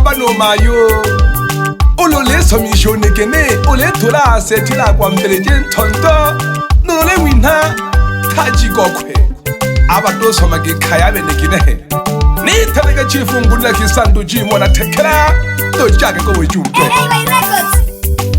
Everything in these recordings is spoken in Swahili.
baba no mayo Olo le somisho nekene ole tola setila kwa mbeleje ntonto no le wina taji gokwe abato somage kaya benekine ni talega chifu ngula kisandu jimo na tekera to jaga ko wejumpe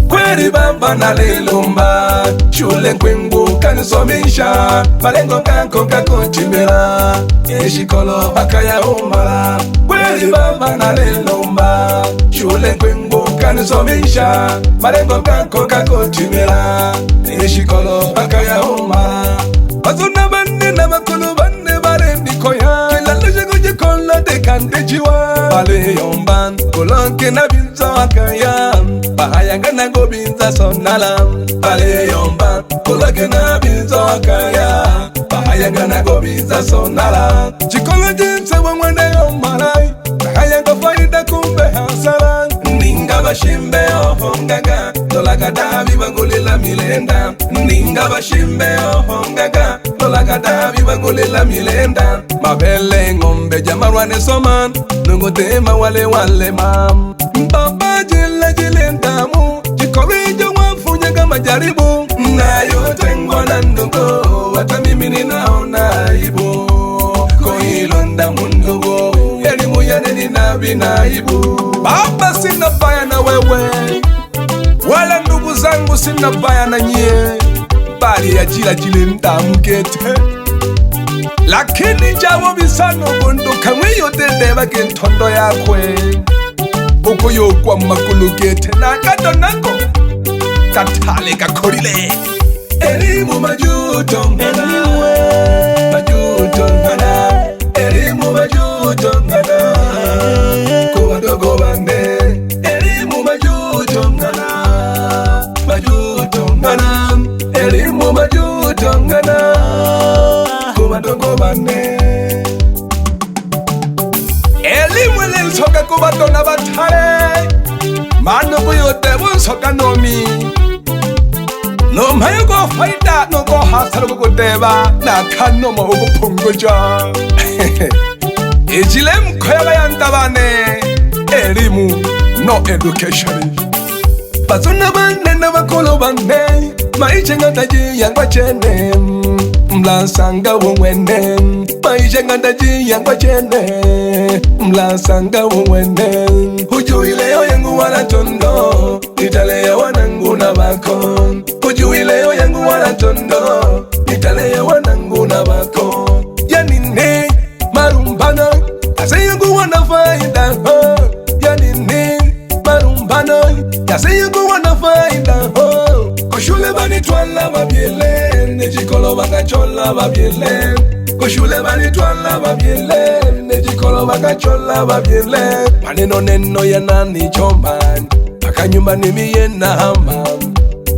kweli baba na lelomba shule kwengu kanisomisha malengo kanko kakotimela yeshikolo bakaya umala kweli baba na lelomba shule kwengu kanisomisha malengo kanko kakotimela yeshikolo bakaya umala bazuna bande na makolo bande bare nikoya kila leje goje kola de kandejiwa bale yomban kolonke na binza akaya bahayanga na go binza sonala bale yomban kolonke na binza akaya bahayanga na go binza sonala chikolo jinse wangwende yomalai bahayanga faida kumbe hasara ninga bashimbe ohongaga tolaga davi bangolela milenda ninga bashimbe ohongaga tolaga davi bangolela milenda mabele ngombe jamarwane soman nungotema wale mam baba jile jilentamu jikorijo wafunya majaribu nayo tengwa na ndugo hata mimi ninaona aibu koilonda mundugo elimu yane ninabinaibu baba sina baya na wewe wala ndugu zangu sina baya na nyie bali ya jila mkete lakini jawo bisano bundu kamwe yote bage ntondo yakwe uko yokwa makulugete na kato nako katale kakorile elimu majuto ngana majuto ngana elimu majuto ngana kwa dogo bande elimu majuto ngana majuto ngana elimu majuto ngana kwa dogo bande elimu ile soka kwa dona batare mano kuyote bunsoka nomi no mayo go faida no go hasaro go deba na kano mo go pungoja ejilem koyaba yantabane elimu no education bazuna bande na bakolo bande maichenga taji yangwa chene mlasanga wongwende maichenga taji yangwa chene mlasanga wongwende hujuileo yangu wala tondo italea wanangu na bako hujuileo yangu wala tondo italea wanangu na bako yanine marumbana kase yangu wana faida yanine marumbana kase yangu wana faida koshule bani twala babiele nejikolo bakachola babiele koshule bani twala babiele nejikolo bakachola babiele maneno neno ya nani chomban akanyumba ni miye na hama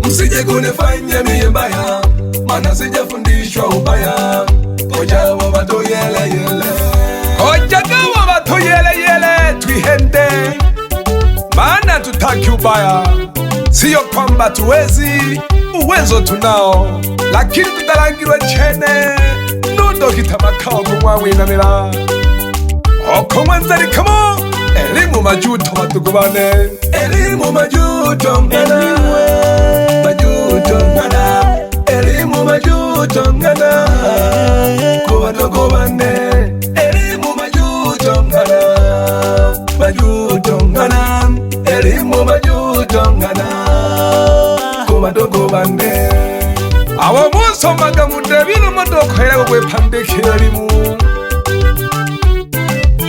msije kunifanya miye mbaya mana sijafundishwa ubaya koja wabato yele yele koja wabato yele yele twihende maana tutaki ubaya siyo kwamba tuwezi uwezo tunao lakini tutalangirwa chene nundo kitamakao kumwawinamira oko mwanzari kamo elimu majuto matugubane elimu majuto ngana majuto ngana elimu majuto ngana kuwa tugubane elimu majuto ngana majuto ngana elimu majuto ngana kuwa tugubane awa muso magamudebilu modoko hera kwe pandeke elimu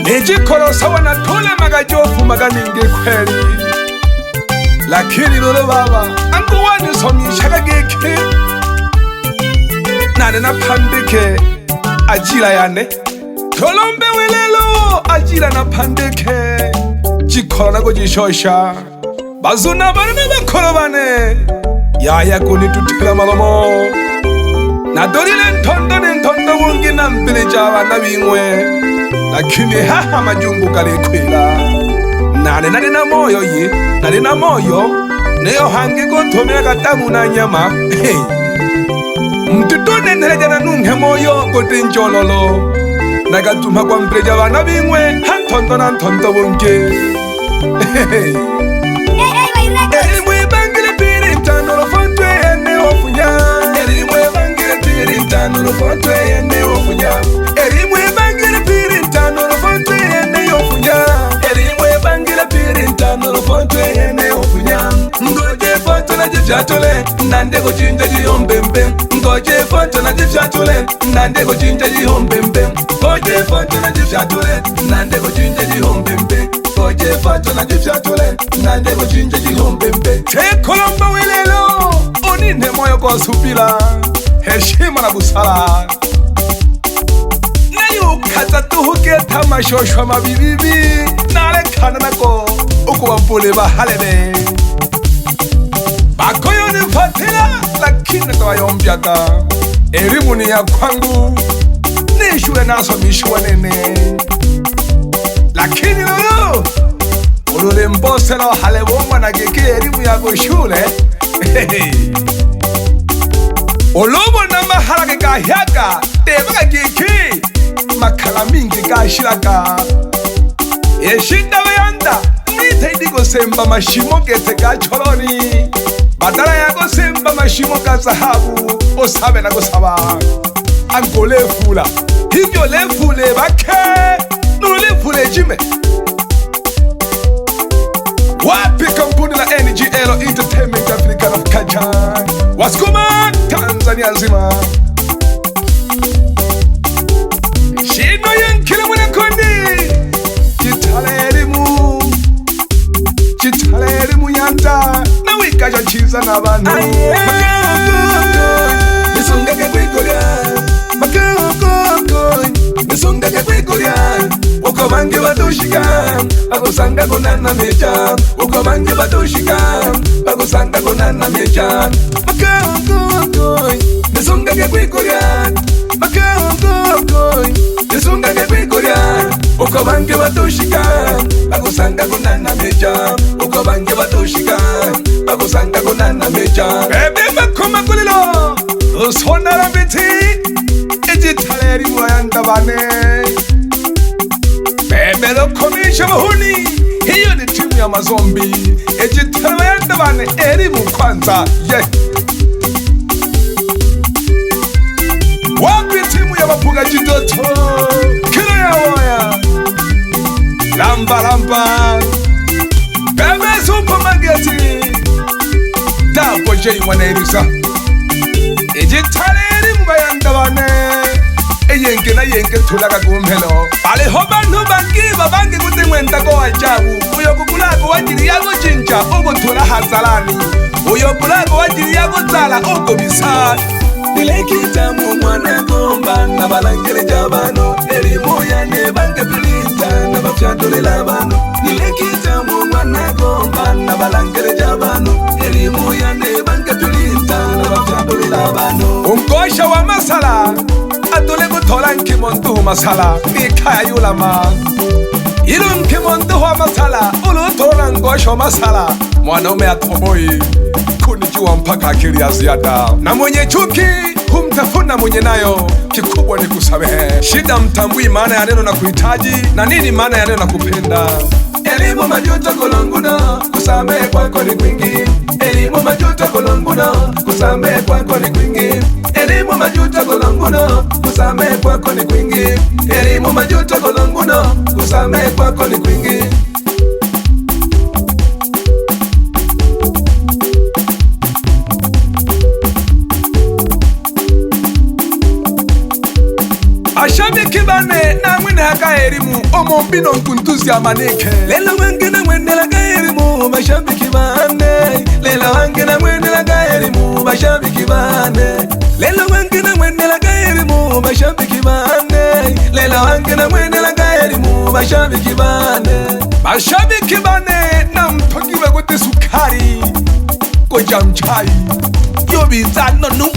Nijikolo sawa na tole magajofu maganinge kweli lakini lolo baba angu wani somishaga geke nane na pandeke ajira yane tolombe welelo ajira na pandeke jikolo na kujishosha bazuna bane na bakolo bane yaya kuni tutila malomo na dorile ntondo wungi na mbili jawa na bingwe lakini haha majungu kalikwila nane na moyo ye nane na moyo neyo hangi gotomera katamu na nyama hey. Mtutone nherejana nunge moyo kote njololo nagatuma kwa mbreja wana bingwe hantondo na ntondo wunge Elimu ibangile piri tano lofontwe ene ofunya. Elimu ibangile piri tano lofontwe ene ofunya. Elimu ibangile piri tano lofontwe ene ofunya. Elimu ibangile piri tano lofontwe ene ofunya. Ngoje foto na jifyatule nande kuchinja jihombembe. Ngoje foto na jifyatule nande kuchinja jihombembe. Ngoje foto na jifyatule nande kuchinja jihombembe. Ngoje foto na jifyatule nande kuchinja jihombembe. Te Kolomba wilelo onine moyo kwa supila heshima na busara. Nayo katatuhuke tamashosho mabibibi nale kananako ukuwapule bahalebe. Bakoyo nifatila lakini tawayombyaga. Elimu ni ya kwangu ni shule nasomishwa nene. Lakini lolo ulule mbose na halebomba na geke elimu yako shule. Olobo na maharage gahiaga tebaga geke makala mingi gashiraga. Eshinda weyanda nitaidigo semba mashimo gete gachoroni. Badala ya gosemba mashimo ka zahabu osabe na gosaba angole fula hivyo lefule bake nulefule jime. Wapi kampuni la NGL Entertainment Africa of Kajan Waskuma Tanzania nzima. Shino yankile mwana kondi Chitale elimu yanda na wikaja chiza na banu. Nisungake kwikoria makoko nisungake kwikoria uko bange batoshika bagusanga konana mecha. Uko bange batoshika bagusanga konana mecha. Makoko nisungake kwikoria makoko nisungake kwikoria uko bange batoshika bagusanga konana mecha. Uko bange batoshika bagusanga konana mecha. Bebe makoma kulilo usonara biti ejitale elimu yanda bane. Bebe lokomisha bahuni hiyo ni timu ya mazombi. Ejitale yanda bane elimu kwanza yeah. Wapi timu ya mapuga jidoto kilo ya waya lamba Bebe supermarketi Dapo J mwanerisa Ejitale elimu bayanda bane. Eyenke na yenke tulaga kumpelo Baleho bantu bangiba bangi kuti mwenda ko ajabu. Uyo kukulago wajiri yago jinja ugo tula hazalani. Uyo kulago wajiri yago tala ugo bisa. Nilekita mwana komba na balangele jabano. Elimu yane bange pilita na bafyatule labano. Nilekita mwana komba na balangele jabano. Elimu yane bange pilita na bafyatule labano. Unkosha wa masala atole kutola nkimontu masala nikaya yulama. Ilu nkimontu masala ulutola ngosho masala. Mwanaume atoboi kunijua mpaka akili ya ziada. Na mwenye chuki humtafuna mwenye nayo. Kikubwa ni kusamehe. Shida mtambui maana ya neno na kuhitaji na nini maana ya neno na kupenda. Elimu majuto kolonguna kusamehe kwako ni kwingi. Elimu majuto kolonguna kusamehe kwako ni kwingi. Elimu majuto kolonguna kusamehe kwako ni kwingi. Elimu majuto kolonguna kusamehe kwako ni kwingi. Ashabiki bane na mwine haka elimu omombino nkuntuzi ya manike. Lelo wange na mwene laka elimu mashabiki bane. Lelo wange na mwene laka elimu mashabiki bane. Lelo wange na mwene laka elimu mashabiki bane. Lelo wange na mwene laka elimu mashabiki bane. Mashabiki bane na mtokiwe kote sukari koja mchai yobiza nonu.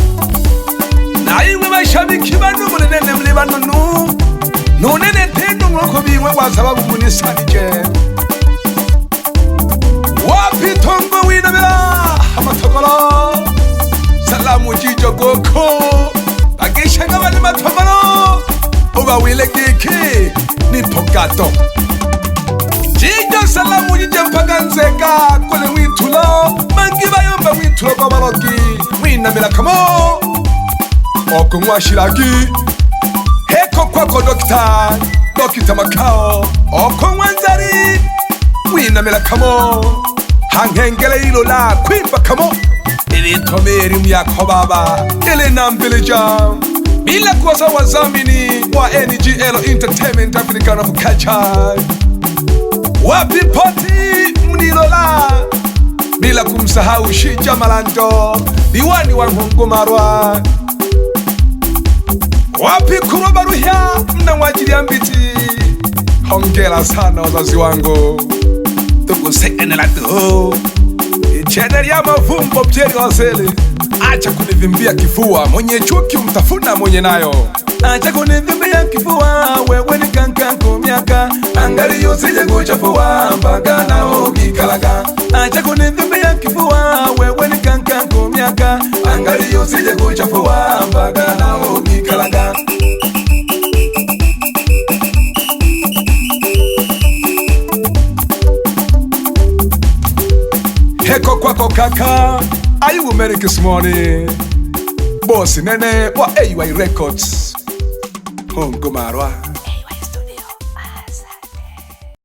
Na iwe mashabiki banu munene mliba nonu. Nunene tenu mwoko biwe kwa sababu munisanije. Wapi tongo winabila hamatokolo. Salamu jijo goko agisha nga bali matokolo. Uba wile kiki ni pokato. Jijo salamu nije mpaka nzeka kole mwitulo mangi bayomba mwitulo kwa balogi mwinamira kamo oko mwashiragi heko kwako dokita makao oko mwanzari mwinamira kamo hankengele ilola kwimba kamo ili tomeri myako baba ili nambilija bila kuwasa wazamini wa NGL Entertainment African of Culture wapi poti mnilola bila kumsahau Shija Malando diwani wa Ngongomarwa wapi Kuroba Ruhya mnamwajilia mbiti hongera sana wazazi wangu tukusenela tu channel ya mavumbo Pierre Wasele acha kunivimbia kifua mwenye chuki mtafuna mwenye nayo acha kunivimbia kifua wewe ni kankanko miaka angali usije kuchafua mpaka nao kikalaka acha kunivimbia kifua wewe ni kankanko miaka angali usije kuchafua mpaka nao kikalaka heko kwako kaka Ayubu Merry this morning boss nene wa AY Records Ngongomarwa